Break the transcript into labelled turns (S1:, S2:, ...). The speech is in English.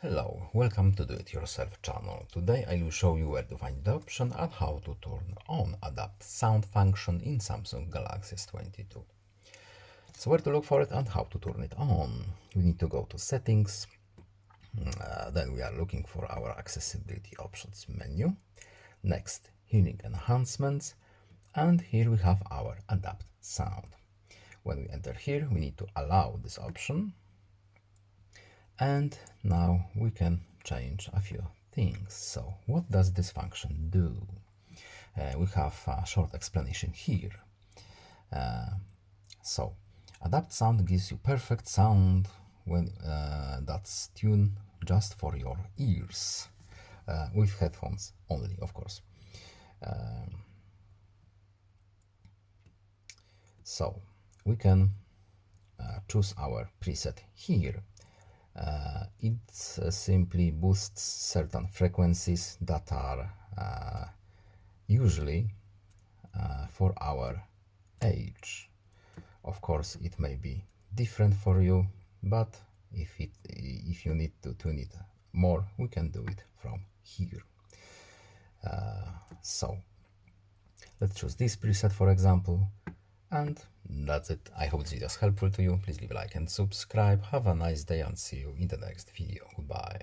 S1: Hello, welcome to Do It Yourself channel. Today I will show you where to find the option and how to turn on adapt sound function in Samsung Galaxy S22. So where to look for it and how to turn it on. We need to go to settings, then we are looking for our accessibility options menu. Next, hearing enhancements, and here we have our adapt sound. When we enter here, we need to allow this option. And now we can change a few things. So what does this function do? We have a short explanation here. So adapt sound gives you perfect sound when that's tuned just for your ears, with headphones only, of course. So we can choose our preset here. It simply boosts certain frequencies that are usually for our age. Of course, it may be different for you, but if you need to tune it more, we can do it from here. So let's choose this preset, for example, and that's it. I hope this video is helpful to you. Please leave a like and subscribe. Have a nice day and see you in the next video. Goodbye.